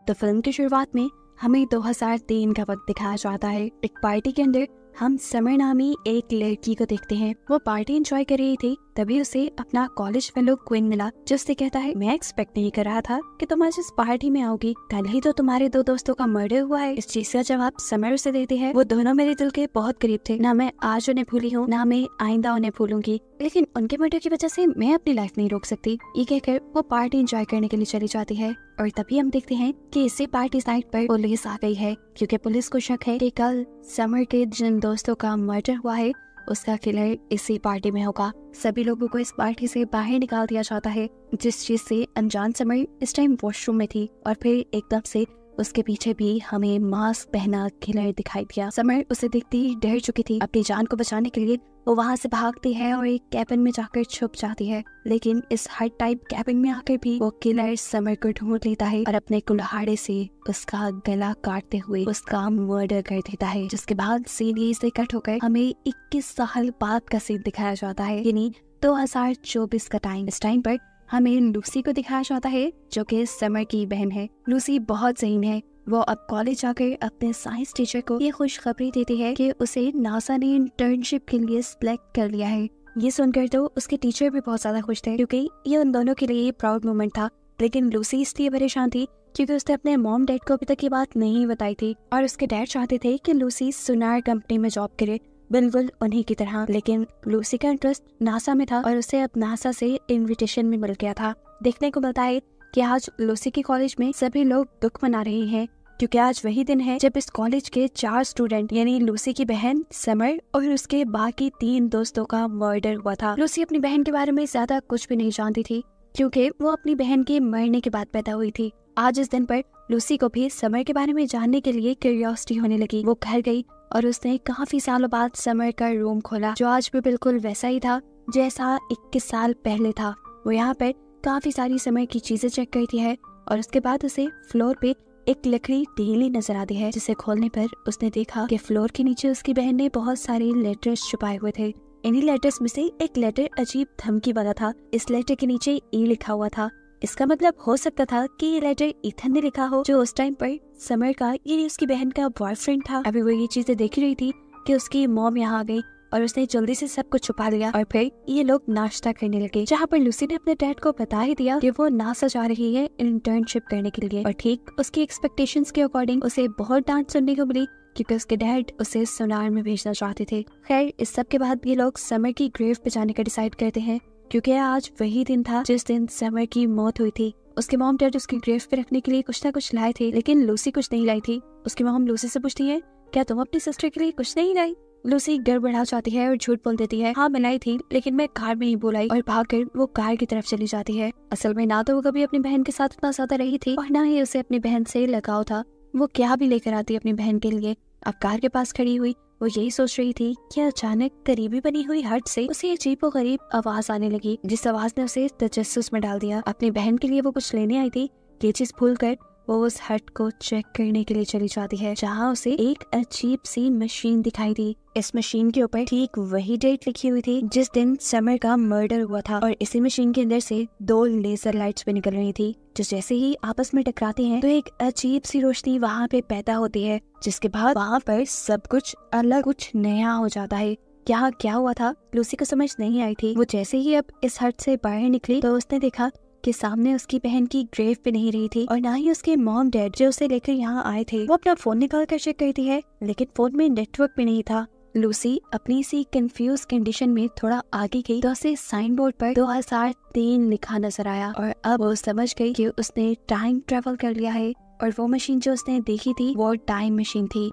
तो फिल्म की शुरुआत में हमें 2003 का वक्त दिखाया जाता है। एक पार्टी के अंदर हम समर नामी एक लड़की को देखते हैं। वो पार्टी एंजॉय कर रही थी, तभी उसे अपना कॉलेज फेलो क्विन मिला, जो उससे कहता है, मैं एक्सपेक्ट नहीं कर रहा था कि तुम आज इस पार्टी में आओगी। कल ही तो तुम्हारे 2 दोस्तों का मर्डर हुआ है। इस चीज का जवाब समर उसे देती है। वो दोनों मेरे दिल के बहुत करीब थे। ना मैं आज उन्हें भूली हूँ, ना मैं आइंदा उन्हें भूलूंगी, लेकिन उनके मर्डर की वजह से मैं अपनी लाइफ नहीं रोक सकती। ये कहकर वो पार्टी एंजॉय करने के लिए चली जाती है। और तभी हम देखते हैं कि इसी पार्टी साइट पर पुलिस आ गई है, क्योंकि पुलिस को शक है कि कल समर के जिन दोस्तों का मर्डर हुआ है उसका किलर इसी पार्टी में होगा। सभी लोगों को इस पार्टी से बाहर निकाल दिया जाता है, जिस चीज से अनजान समर इस टाइम वॉशरूम में थी। और फिर एकदम से उसके पीछे भी हमें मास्क पहना किलर दिखाई दिया। समर उसे देखते ही डर चुकी थी। अपनी जान को बचाने के लिए वो वहाँ से भागती है और एक कैबिन में जाकर छुप जाती है। लेकिन इस हट टाइप कैबिन में आकर भी वो किलर समर को ढूंढ लेता है और अपने कुल्हाड़े से उसका गला काटते हुए उसका मर्डर कर देता है। जिसके बाद सीन यही से कट होकर हमें 21 साल बाद का सीन दिखाया जाता है, यानी 2024 का टाइम। इस टाइम पर हमें लूसी को दिखाया जाता है, जो कि समर की बहन है। लूसी बहुत ज़हीन है। वो अब कॉलेज जाकर अपने साइंस टीचर को ये खुशखबरी देती है कि उसे नासा ने इंटर्नशिप के लिए सिलेक्ट कर लिया है। ये सुनकर तो उसके टीचर भी बहुत ज्यादा खुश थे, क्योंकि ये उन दोनों के लिए प्राउड मोमेंट था। लेकिन लूसी इसलिए परेशान थी क्योंकि उसने अपने मॉम डैड को अभी तक ये बात नहीं बताई थी, और उसके डैड चाहते थे कि लूसी सुनार कंपनी में जॉब करे, बिल्कुल उन्हीं की तरह। लेकिन लूसी का इंटरेस्ट नासा में था और उसे अब नासा से इनविटेशन भी मिल गया था। देखने को मिलता है कि आज लूसी के कॉलेज में सभी लोग दुख मना रहे हैं, क्योंकि आज वही दिन है जब इस कॉलेज के 4 स्टूडेंट यानी लूसी की बहन समर और उसके बाकी 3 दोस्तों का मर्डर हुआ था। लूसी अपनी बहन के बारे में ज्यादा कुछ भी नहीं जानती थी, क्योंकि वो अपनी बहन के मरने के बाद पैदा हुई थी। आज इस दिन पर लूसी को भी समर के बारे में जानने के लिए क्यूरियोसिटी होने लगी। वो घर गई और उसने काफी सालों बाद समर का रूम खोला, जो आज भी बिल्कुल वैसा ही था जैसा 21 साल पहले था। वो यहाँ पर काफी सारी समर की चीजें चेक करती है और उसके बाद उसे फ्लोर पे एक लकड़ी ढीली नजर आती है, जिसे खोलने पर उसने देखा कि फ्लोर के नीचे उसकी बहन ने बहुत सारे लेटर्स छुपाए हुए थे। इन्हीं लेटर्स में से एक लेटर अजीब धमकी वाला था। इस लेटर के नीचे ई लिखा हुआ था। इसका मतलब हो सकता था कि ये लेटर ईथन ने लिखा हो, जो उस टाइम पर समर का यानी उसकी बहन का बॉयफ्रेंड था। अभी वो ये चीजें देख रही थी कि उसकी मॉम यहाँ आ गई और उसने जल्दी से सब कुछ छुपा लिया। और फिर ये लोग नाश्ता करने लगे, जहाँ पर लूसी ने अपने डैड को बता ही दिया कि वो नासा जा रही है इंटर्नशिप करने के लिए। और ठीक उसकी एक्सपेक्टेशंस के अकॉर्डिंग उसे बहुत डांट सुनने को मिली, क्योंकि उसके डैड उसे सोनार में भेजना चाहते थे। खैर, इस सब के बाद ये लोग समर की ग्रेव पे जाने का डिसाइड करते हैं, क्योंकि आज वही दिन था जिस दिन समर की मौत हुई थी। उसके मॉम डैड उसकी ग्रेव पे रखने के लिए कुछ ना कुछ लाए थे, लेकिन लूसी कुछ नहीं लाई थी। उसकी मॉम लूसी से पूछती है, क्या तुम अपनी सिस्टर के लिए कुछ नहीं लाई? लूसी गड़बड़ा जाती है और झूठ बोल देती है, हाँ मैं लाई थी, लेकिन मैं कार में ही बोलाई, और भागकर वो कार की तरफ चली जाती है। असल में ना तो वो कभी अपनी बहन के साथ इतना ज्यादा रही थी और ना ही उसे अपनी बहन से लगाव था। वो क्या भी लेकर आती अपनी बहन के लिए। अब कार के पास खड़ी हुई वो यही सोच रही थी कि अचानक करीबी बनी हुई हट से उसे अजीब व गरीब आवाज आने लगी, जिस आवाज ने उसे तजस्सुस में डाल दिया। अपनी बहन के लिए वो कुछ लेने आई थी, ये चीज भूलकर वो उस हट को चेक करने के लिए चली जाती है, जहाँ उसे एक अजीब सी मशीन दिखाई दी। इस मशीन के ऊपर ठीक वही डेट लिखी हुई थी जिस दिन समर का मर्डर हुआ था, और इसी मशीन के अंदर से 2 लेजर लाइट्स भी निकल रही थी, जो जैसे ही आपस में टकराती हैं तो एक अजीब सी रोशनी वहाँ पे पैदा होती है, जिसके बाद वहाँ पर सब कुछ अलग, कुछ नया हो जाता है। यहाँ क्या हुआ था लूसी को समझ नहीं आई थी। वो जैसे ही अब इस हट से बाहर निकली तो उसने देखा कि सामने उसकी बहन की ग्रेव पे नहीं रही थी, और ना ही उसके मॉम डैड जो उसे लेकर यहाँ आए थे। वो अपना फोन निकाल कर चेक करती है, लेकिन फोन में नेटवर्क भी नहीं था। लूसी अपनी सी कंफ्यूज कंडीशन में थोड़ा आगे गई तो उसे साइन बोर्ड पर 2003 लिखा नजर आया, और अब वो समझ गई कि उसने टाइम ट्रेवल कर लिया है, और वो मशीन जो उसने देखी थी वो टाइम मशीन थी।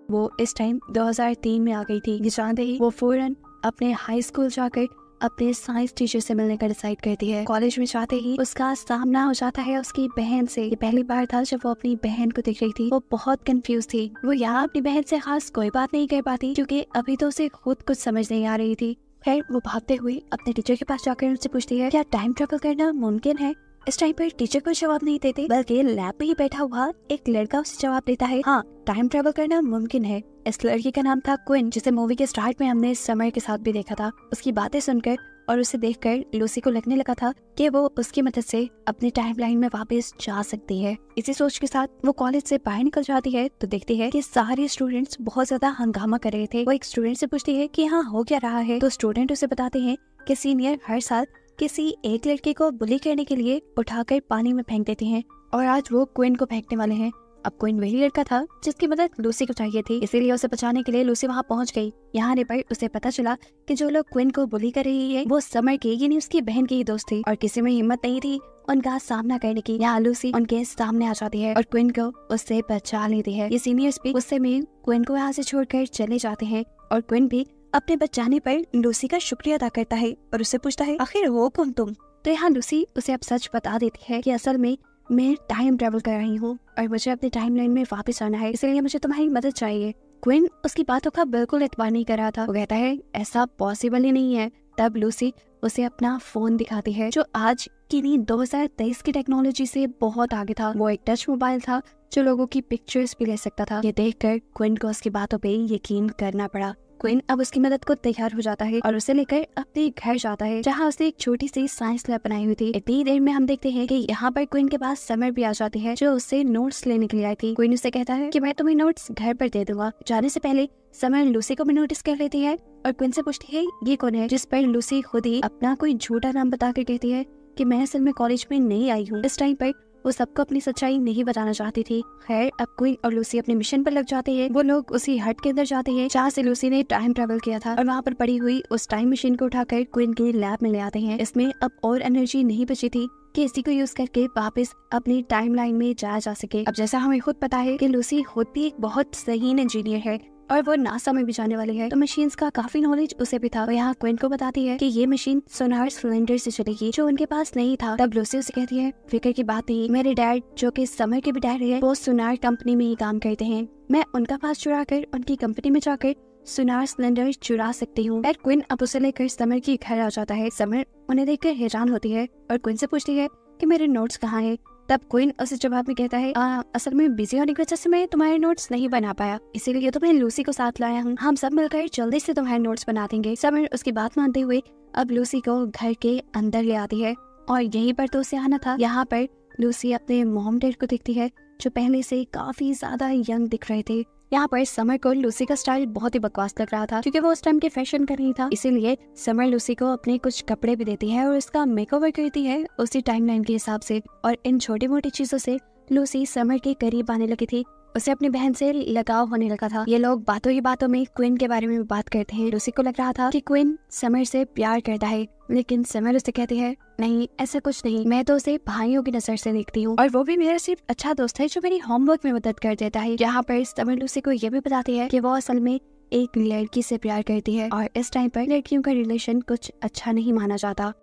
वो इस टाइम 2003 में आ गई थी। ये जानते ही वो फौरन अपने हाई स्कूल जाकर अपने साइंस टीचर से मिलने का डिसाइड करती है। कॉलेज में जाते ही उसका सामना हो जाता है उसकी बहन से। ये पहली बार था जब वो अपनी बहन को देख रही थी। वो बहुत कंफ्यूज थी। वो यहाँ अपनी बहन से खास कोई बात नहीं कर पाती, क्योंकि अभी तो उसे खुद कुछ समझ नहीं आ रही थी। खैर, वो भागते हुए अपने टीचर के पास जाकर उनसे पूछती है, क्या टाइम ट्रेवल करना मुमकिन है? इस टाइम पर टीचर को जवाब नहीं देते, बल्कि लैब में ही बैठा हुआ एक लड़का उसे जवाब देता है, हाँ टाइम ट्रेवल करना मुमकिन है। इस लड़की का नाम था क्विन, जिसे मूवी के स्टार्ट में हमने समर के साथ भी देखा था। उसकी बातें सुनकर और उसे देखकर लूसी को लगने लगा था कि वो उसकी मदद से अपनी टाइमलाइन में वापस जा सकती है। इसी सोच के साथ वो कॉलेज से बाहर निकल जाती है तो देखती है कि सारे स्टूडेंट्स बहुत ज्यादा हंगामा कर रहे थे। वो एक स्टूडेंट से पूछती है कि यहाँ हो क्या रहा है, तो स्टूडेंट उसे बताते हैं कि सीनियर हर साल किसी एक लड़के को बुली करने के लिए उठाकर पानी में फेंक देते हैं और आज वो क्विन को फेंकने वाले हैं। अब क्विन वही लड़का था जिसकी मदद लूसी को चाहिए थी, इसीलिए उसे बचाने के लिए लूसी वहाँ पहुँच गई। यहाँ आने पर उसे पता चला कि जो लोग क्विन को बुली कर रही है वो समर की यानी उसकी बहन की ही दोस्त थी और किसी में हिम्मत नहीं थी उनका सामना करने की। यहाँ लूसी उनके सामने आ जाती है और क्विन को उससे बचा लेती है। ये सीनियर्स भी गुस्से में क्विन को यहाँ से छोड़कर चले जाते हैं और क्विन भी अपने बचाने पर लूसी का शुक्रिया अदा करता है और उससे पूछता है आखिर हो कौन तुम। तो यहाँ लूसी उसे अब सच बता देती है कि असल में मैं टाइम ट्रेवल कर रही हूँ और मुझे अपनी टाइमलाइन में वापस आना है, इसलिए मुझे तुम्हारी मदद चाहिए। क्विन उसकी बातों का बिल्कुल एतबार नहीं कर रहा था। वो कहता है ऐसा पॉसिबल ही नहीं है। तब लूसी उसे अपना फोन दिखाती है जो आज की नहीं 2023 की टेक्नोलॉजी से बहुत आगे था। वो एक टच मोबाइल था जो लोगों की पिक्चर्स भी ले सकता था। ये देखकर क्विन को उसकी बातों पे यकीन करना पड़ा। क्विन अब उसकी मदद को तैयार हो जाता है और उसे लेकर अपने घर जाता है जहाँ उसने एक छोटी सी साइंस लैब बनाई हुई थी। इतनी देर में हम देखते हैं कि यहाँ पर क्विन के पास समर भी आ जाती है जो उससे नोट्स लेने के लिए आई थी। क्विन उसे कहता है कि मैं तुम्हें नोट्स घर पर दे दूंगा। जाने से पहले समर लूसी को भी नोटिस कर लेती है और क्विन से पूछती है ये कौन है, जिस पर लूसी खुद ही अपना कोई झूठा नाम बताकर कहती है कि मैं असल में कॉलेज में नहीं आई हूँ। इस टाइम पर वो सबको अपनी सच्चाई नहीं बताना चाहती थी। खैर अब क्विन और लूसी अपने मिशन पर लग जाते हैं। वो लोग उसी हट के अंदर जाते हैं जहाँ से लूसी ने टाइम ट्रेवल किया था और वहाँ पर पड़ी हुई उस टाइम मशीन को उठाकर क्विन की लैब में ले आते हैं। इसमें अब और एनर्जी नहीं बची थी कि इसी को यूज करके वापस अपनी टाइमलाइन में जाया जा सके। अब जैसा हमें खुद पता है कि लूसी खुद भी एक बहुत सही इंजीनियर है और वो नासा में भी जाने वाली है, तो मशीन्स का काफी नॉलेज उसे भी था। वो यहाँ क्विन को बताती है कि ये मशीन सोनार सिलेंडर से चलेगी जो उनके पास नहीं था। तब लूसी उसे कहती है फिक्र की बात नहीं, मेरे डैड जो कि समर के भी डैड है वो सोनार कंपनी में ही काम करते हैं। मैं उनका पास चुरा कर उनकी कंपनी में जाकर सोनार सिलेंडर चुरा सकती हूँ। क्विन अब उसे लेकर समर की घर आ जाता है। समर उन्हें देखकर हैरान होती है और क्विन से पूछती है कि मेरे नोट्स कहाँ है। तब क्विन उसे जवाब में कहता है असल में बिजी होने की वजह से मैं तुम्हारे नोट्स नहीं बना पाया, इसीलिए तो मैं लूसी को साथ लाया हूँ। हम सब मिलकर जल्दी से तुम्हारे नोट्स बना देंगे। समर उसकी बात मानते हुए अब लूसी को घर के अंदर ले आती है और यहीं पर तो उसे आना था। यहाँ पर लूसी अपने मॉम डैड को देखती है जो पहले से काफी ज्यादा यंग दिख रहे थे। यहाँ पर समर को लूसी का स्टाइल बहुत ही बकवास लग रहा था क्योंकि वो उस टाइम के फैशन कर रही था, इसीलिए समर लूसी को अपने कुछ कपड़े भी देती है और उसका मेकओवर करती है उसी टाइमलाइन के हिसाब से। और इन छोटी मोटी चीजों से लूसी समर के करीब आने लगी थी। उसे अपनी बहन से लगाव होने लगा था। ये लोग बातों ही बातों में क्विन के बारे में बात करते हैं। लूसी को लग रहा था कि क्विन समर से प्यार करता है, लेकिन समर उसे कहती है नहीं ऐसा कुछ नहीं, मैं तो उसे भाइयों की नजर से देखती हूँ और वो भी मेरा सिर्फ अच्छा दोस्त है जो मेरी होमवर्क में मदद कर देता है। यहाँ पर समर लूसी को ये भी बताती है कि वो असल में एक लड़की से प्यार करती है और इस टाइम पर लड़कियों का रिलेशन कुछ अच्छा नहीं माना जाता।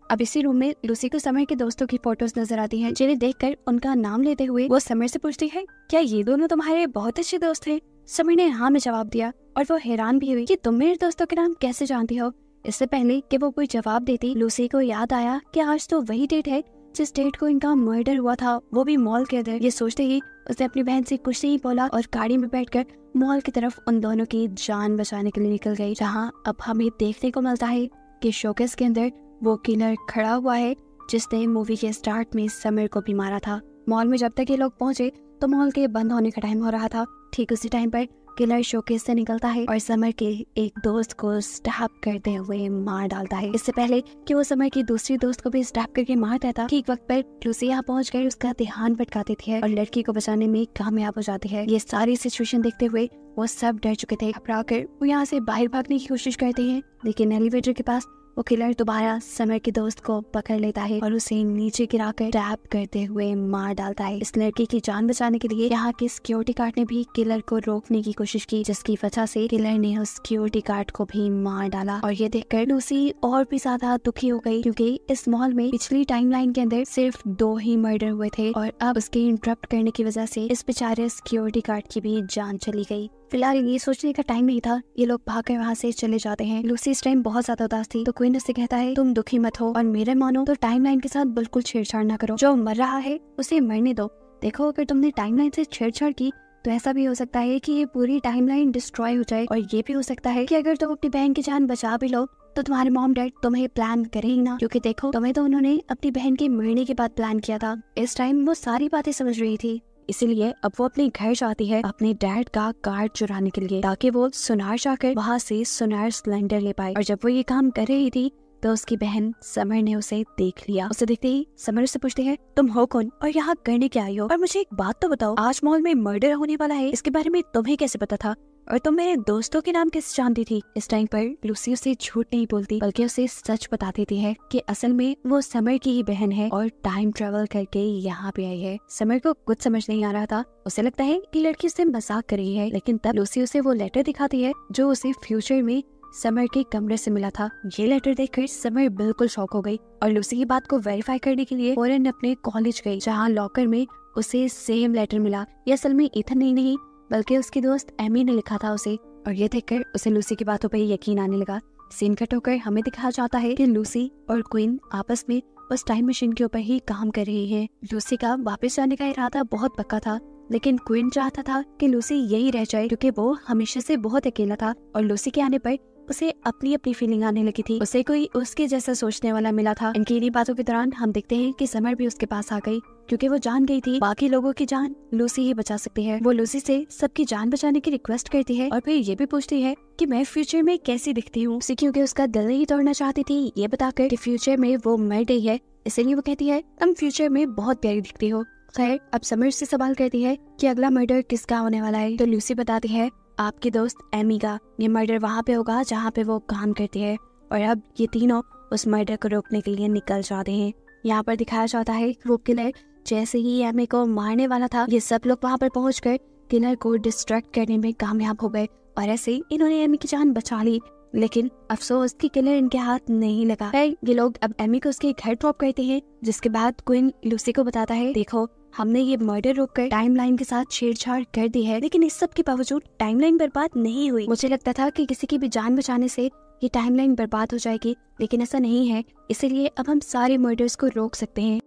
अब इसी रूम में लूसी को समर के दोस्तों की फोटोज नजर आती हैं, जिन्हें देखकर उनका नाम लेते हुए वो समर से पूछती है क्या ये दोनों तुम्हारे बहुत अच्छे दोस्त हैं? समर ने हाँ में जवाब दिया और वो हैरान भी हुई कि तुम मेरे दोस्तों के नाम कैसे जानती हो। इससे पहले कि वो कोई जवाब देती लूसी को याद आया कि आज तो वही डेट है जिस डेट को इनका मर्डर हुआ था, वो भी मॉल के अंदर। ये सोचते ही उसने अपनी बहन से कुछ नहीं बोला और गाड़ी में बैठकर मॉल की तरफ उन दोनों की जान बचाने के लिए निकल गई। जहाँ अब हमें देखने को मिलता है कि शोकेस के अंदर वो किलर खड़ा हुआ है जिसने मूवी के स्टार्ट में समर को भी मारा था। मॉल में जब तक ये लोग पहुंचे तो मॉल के बंद होने का टाइम हो रहा था। ठीक उसी टाइम पर किलर शोकेस से निकलता है और समर के एक दोस्त को स्टैब करते हुए मार डालता है। इससे पहले कि वो समर की दूसरी दोस्त को भी स्टैब करके मार देता, ठीक वक्त पर लूसी यहाँ पहुंच कर उसका ध्यान भटका देती है और लड़की को बचाने में कामयाब हो जाती है। ये सारी सिचुएशन देखते हुए वो सब डर चुके थे। घबरा कर वो यहाँ से बाहर भागने की कोशिश करते हैं, लेकिन एलिवेटर के पास वो किलर दोबारा समर के दोस्त को पकड़ लेता है और उसे नीचे गिराकर टैप करते हुए मार डालता है। इस लड़की की जान बचाने के लिए यहाँ के सिक्योरिटी गार्ड ने भी किलर को रोकने की कोशिश की, जिसकी वजह से किलर ने उस सिक्योरिटी गार्ड को भी मार डाला। और ये देखकर लूसी और भी ज्यादा दुखी हो गई क्योंकि इस मॉल में पिछली टाइमलाइन के अंदर सिर्फ 2 ही मर्डर हुए थे और अब उसके इंटरप्ट करने की वजह से इस बेचारे सिक्योरिटी गार्ड की भी जान चली गई। फिलहाल ये सोचने का टाइम नहीं था, ये लोग भागकर वहाँ से चले जाते हैं। लूसी इस टाइम बहुत ज्यादा उदास थी तो क्वीन उससे कहता है तुम दुखी मत हो और मेरे मानो तो टाइमलाइन के साथ बिल्कुल छेड़छाड़ ना करो। जो मर रहा है उसे मरने दो। देखो अगर तुमने टाइमलाइन से छेड़छाड़ की तो ऐसा भी हो सकता है कि ये पूरी टाइमलाइन डिस्ट्रॉय हो जाए, और ये भी हो सकता है कि अगर तुम अपनी बहन की जान बचा भी लो तो तुम्हारे मॉम डैड तुम्हें प्लान करे ही ना, क्योंकि देखो तुम्हें तो उन्होंने अपनी बहन के मरने के बाद प्लान किया था। इस टाइम वो सारी बातें समझ रही थी, इसीलिए अब वो अपने घर जाती है अपने डैड का कार्ड चुराने के लिए, ताकि वो सुनार जाकर वहाँ से सुनार सिलेंडर ले पाए। और जब वो ये काम कर रही थी तो उसकी बहन समर ने उसे देख लिया। उसे देखते ही समर उससे पूछती है, तुम हो कौन और यहाँ करने क्या आई हो? और मुझे एक बात तो बताओ, आज मॉल में मर्डर होने वाला है, इसके बारे में तुम्हें कैसे पता था? और तुम मेरे दोस्तों के नाम कैसे जानती थी? इस टाइम पर लूसी उसे झूठ नहीं बोलती, बल्कि उसे सच बता देती है कि असल में वो समर की ही बहन है और टाइम ट्रेवल करके यहाँ पे आई है। समर को कुछ समझ नहीं आ रहा था, उसे लगता है कि लड़की उससे मजाक कर रही है, लेकिन तब लूसी उसे वो लेटर दिखाती है जो उसे फ्यूचर में समर के कमरे से मिला था। ये लेटर देखकर समर बिल्कुल शॉक हो गई और लूसी की बात को वेरीफाई करने के लिए फौरन अपने कॉलेज गई, जहाँ लॉकर में उसे सेम लेटर मिला। ये असल में इथन ही नहीं बल्कि उसकी दोस्त एमी ने लिखा था उसे, और ये देखकर उसे लूसी की बातों पर यकीन आने लगा। सीन कट होकर हमें दिखाया जाता है कि लूसी और क्वीन आपस में उस टाइम मशीन के ऊपर ही काम कर रही है। लूसी का वापस जाने का इरादा बहुत पक्का था, लेकिन क्वीन चाहता था कि लूसी यही रह जाए, क्योंकि वो हमेशा से बहुत अकेला था और लूसी के आने पर उसे अपनी अपनी फीलिंग आने लगी थी। उसे कोई उसके जैसा सोचने वाला मिला था। इनकी इन्हीं बातों के दौरान हम देखते हैं कि समर भी उसके पास आ गई, क्योंकि वो जान गई थी बाकी लोगों की जान लूसी ही बचा सकती है। वो लूसी से सबकी जान बचाने की रिक्वेस्ट करती है और फिर ये भी पूछती है कि मैं फ्यूचर में कैसी दिखती हूँ, क्योंकि उसका दिल ही तोड़ना चाहती थी ये बताकर कि फ्यूचर में वो मर गई है। इसलिए वो कहती है तुम फ्यूचर में बहुत प्यारी दिखती हो। खैर, अब समर से सवाल करती है कि अगला मर्डर किसका होने वाला है, तो लूसी बताती है आपकी दोस्त एमी का। ये मर्डर वहाँ पे होगा जहाँ पे वो काम करती है, और अब ये तीनों उस मर्डर को रोकने के लिए निकल जाते हैं। यहाँ पर दिखाया जाता है वो किलर जैसे ही एमी को मारने वाला था, ये सब लोग वहाँ पर पहुंचकर किलर को डिस्ट्रैक्ट करने में कामयाब हो गए और ऐसे इन्होंने एमी की जान बचा ली। लेकिन अफसोस कि किलर इनके हाथ नहीं लगा। ये लोग अब एमी को उसके घर ड्रॉप करते हैं, जिसके बाद क्वीन लूसी को बताता है देखो हमने ये मर्डर रोककर टाइमलाइन के साथ छेड़छाड़ कर दी है, लेकिन इस सब के बावजूद टाइमलाइन बर्बाद नहीं हुई। मुझे लगता था कि किसी की भी जान बचाने से ये टाइमलाइन बर्बाद हो जाएगी, लेकिन ऐसा नहीं है, इसीलिए अब हम सारे मर्डर्स को रोक सकते हैं।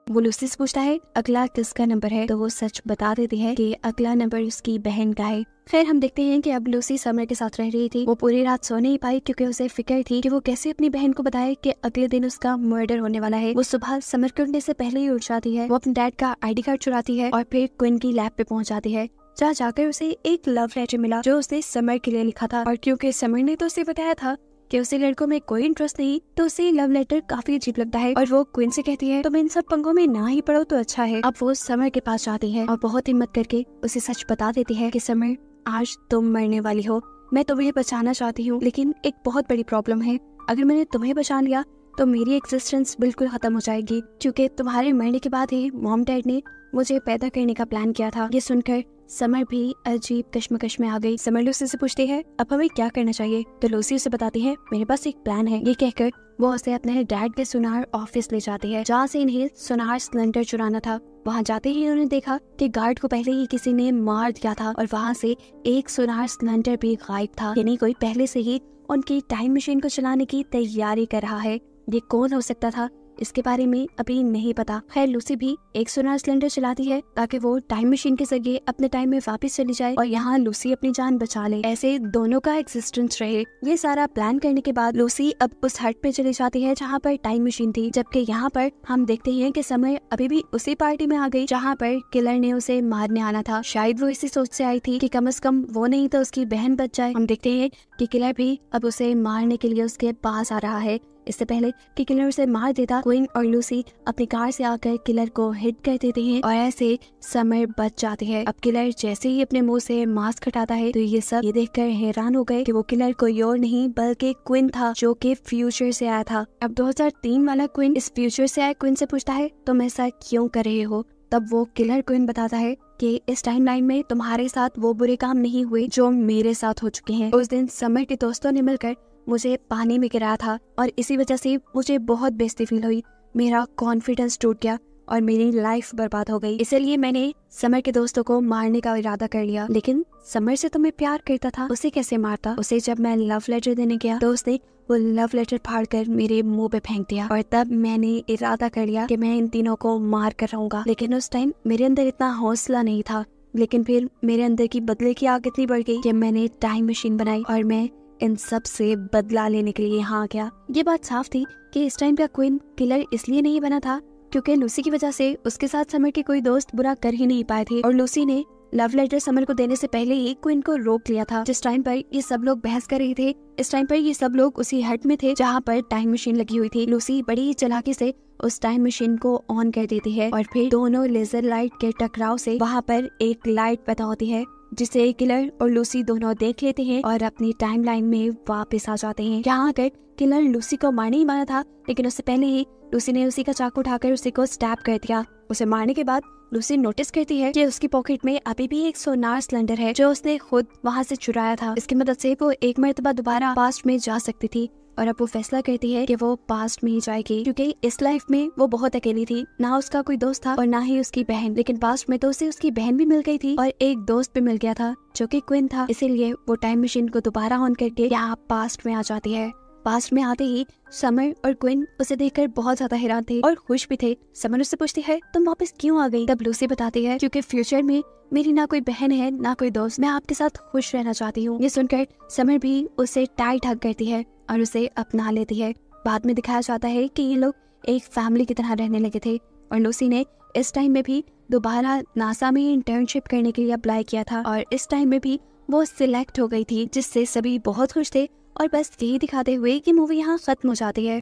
वो लूसी से पूछता है अगला किसका नंबर है, तो वो सच बता देती है कि अगला नंबर उसकी बहन का है। फिर हम देखते हैं कि अब लूसी समर के साथ रह रही थी। वो पूरी रात सो नहीं पाई क्योंकि उसे फिक्र थी कि वो कैसे अपनी बहन को बताए कि अगले दिन उसका मर्डर होने वाला है। वो सुबह समर के उठने से पहले ही उठ जाती है। वो अपने डैड का आईडी कार्ड चुराती है और फिर क्वीन की लैब पे पहुंच जाती है, जहाँ जाकर उसे एक लव लेटर मिला जो उसने समर के लिए लिखा था। और क्योंकि समर ने तो उसे बताया था कि उसे लड़कों में कोई इंटरेस्ट नहीं, तो उसे लव लेटर काफी अजीब लगता है और वो क्वीन से कहती है तुम इन सब पंगों में ना ही पड़ो तो अच्छा है। अब वो समर के पास जाती है और बहुत हिम्मत करके उसे सच बता देती है कि समर आज तुम मरने वाली हो, मैं तुम्हें बचाना चाहती हूँ, लेकिन एक बहुत बड़ी प्रॉब्लम है। अगर मैंने तुम्हें बचा लिया तो मेरी एग्जिस्टेंस बिल्कुल खत्म हो जाएगी, क्योंकि तुम्हारे मरने के बाद ही मॉम डैड ने मुझे पैदा करने का प्लान किया था। ये सुनकर समर भी अजीब कश्मकश में आ गई। समर लूसी से पूछती है अब हमें क्या करना चाहिए, तो लूसी उसे बताती है मेरे पास एक प्लान है। ये कहकर वो उसे अपने डैड के सुनार ऑफिस ले जाती है, जहाँ से इन्हें सुनार सिलेंडर चुराना था। वहाँ जाते ही उन्होंने देखा कि गार्ड को पहले ही किसी ने मार दिया था और वहाँ से एक सुनार सिलेंडर भी गायब था, यानी कोई पहले से ही उनकी टाइम मशीन को चलाने की तैयारी कर रहा है। ये कौन हो सकता था इसके बारे में अभी नहीं पता। खैर लूसी भी एक सुनार सिलेंडर चलाती है ताकि वो टाइम मशीन के जरिए अपने टाइम में वापस चली जाए और यहाँ लूसी अपनी जान बचा ले, ऐसे दोनों का एग्जिस्टेंस रहे। ये सारा प्लान करने के बाद लूसी अब उस हट पे चली जाती है जहाँ पर टाइम मशीन थी, जबकि यहाँ पर हम देखते हैं कि समय अभी भी उसी पार्टी में आ गई जहाँ पर किलर ने उसे मारने आना था। शायद वो इसी सोच से आई थी कि कम से कम वो नहीं तो उसकी बहन बच जाए। हम देखते हैं कि किलर भी अब उसे मारने के लिए उसके पास आ रहा है। इससे पहले कि किलर उसे मार देता, क्वीन और लूसी अपनी कार से आकर किलर को हिट कर देते हैं और ऐसे समर बच जाते हैं। अब किलर जैसे ही अपने मुंह से मास्क हटाता है तो ये सब ये देखकर हैरान हो गए कि वो किलर कोई और नहीं बल्कि क्वीन था, जो कि फ्यूचर से आया था। अब 2003 वाला क्वीन इस फ्यूचर से आया क्वीन से पूछता है तुम ऐसा क्यों कर रहे हो। तब वो किलर क्वीन बताता है कि इस टाइमलाइन में तुम्हारे साथ वो बुरे काम नहीं हुए जो मेरे साथ हो चुके हैं। उस दिन समर के दोस्तों ने मिलकर मुझे पानी में गिराया था और इसी वजह से मुझे बहुत बेइज्जती फील हुई, मेरा कॉन्फिडेंस टूट गया और मेरी लाइफ बर्बाद हो गई। इसलिए मैंने समर के दोस्तों को मारने का इरादा कर लिया। लेकिन समर से तो मैं प्यार करता था, उसे कैसे मारता? उसे जब मैं लव लेटर देने गया तो उसने वो लव लेटर फाड़कर मेरे मुंह पे फेंक दिया और तब मैंने इरादा कर लिया कि मैं इन तीनों को मार कर रहूंगा। लेकिन उस टाइम मेरे अंदर इतना हौसला नहीं था। लेकिन फिर मेरे अंदर की बदले की आग इतनी बढ़ गई कि मैंने टाइम मशीन बनाई और मैं इन सब से बदला लेने के लिए यहाँ गया। ये बात साफ थी कि इस टाइम का क्विन किलर इसलिए नहीं बना था क्योंकि लूसी की वजह से उसके साथ समर के कोई दोस्त बुरा कर ही नहीं पाए थे और लूसी ने लव लेटर समर को देने से पहले ही क्विन को रोक लिया था। जिस टाइम पर ये सब लोग बहस कर रहे थे, इस टाइम पर ये सब लोग उसी हट में थे जहाँ पर टाइम मशीन लगी हुई थी। लूसी बड़ी चालाकी से उस टाइम मशीन को ऑन कर देती है और फिर दोनों लेजर लाइट के टकराव से वहाँ पर एक लाइट पैदा होती है जिसे किलर और लूसी दोनों देख लेते हैं और अपनी टाइमलाइन में वापस आ जाते हैं। यहाँ आकर किलर लूसी को मारने ही वाला था, लेकिन उससे पहले ही लूसी ने उसी का चाकू उठाकर उसी को स्टैब कर दिया। उसे मारने के बाद लूसी नोटिस करती है कि उसकी पॉकेट में अभी भी एक सोनार सिलेंडर है जो उसने खुद वहाँ से चुराया था। इसकी मदद से वो एक मर्तबा दोबारा पास्ट में जा सकती थी और अब वो फैसला करती है कि वो पास्ट में ही जाएगी क्योंकि इस लाइफ में वो बहुत अकेली थी। ना उसका कोई दोस्त था और ना ही उसकी बहन। लेकिन पास्ट में तो उसे उसकी बहन भी मिल गई थी और एक दोस्त भी मिल गया था जो कि क्विन था। इसीलिए वो टाइम मशीन को दोबारा ऑन करके यहाँ पास्ट में आ जाती है। पास्ट में आते ही समर और क्विन उसे देखकर बहुत ज्यादा हैरान थे और खुश भी थे। समर उससे पूछती है तुम वापस क्यों आ गई? तब लूसी बताती है क्योंकि फ्यूचर में मेरी ना कोई बहन है ना कोई दोस्त, मैं आपके साथ खुश रहना चाहती हूँ। ये सुनकर समर भी उसे टाइट हग करती है और उसे अपना लेती है। बाद में दिखाया जाता है कि ये लोग एक फैमिली की तरह रहने लगे थे और लूसी ने इस टाइम में भी दोबारा नासा में इंटर्नशिप करने के लिए अप्लाई किया था और इस टाइम में भी वो सिलेक्ट हो गई थी, जिससे सभी बहुत खुश थे। और बस यही दिखाते हुए कि मूवी यहाँ खत्म हो जाती है।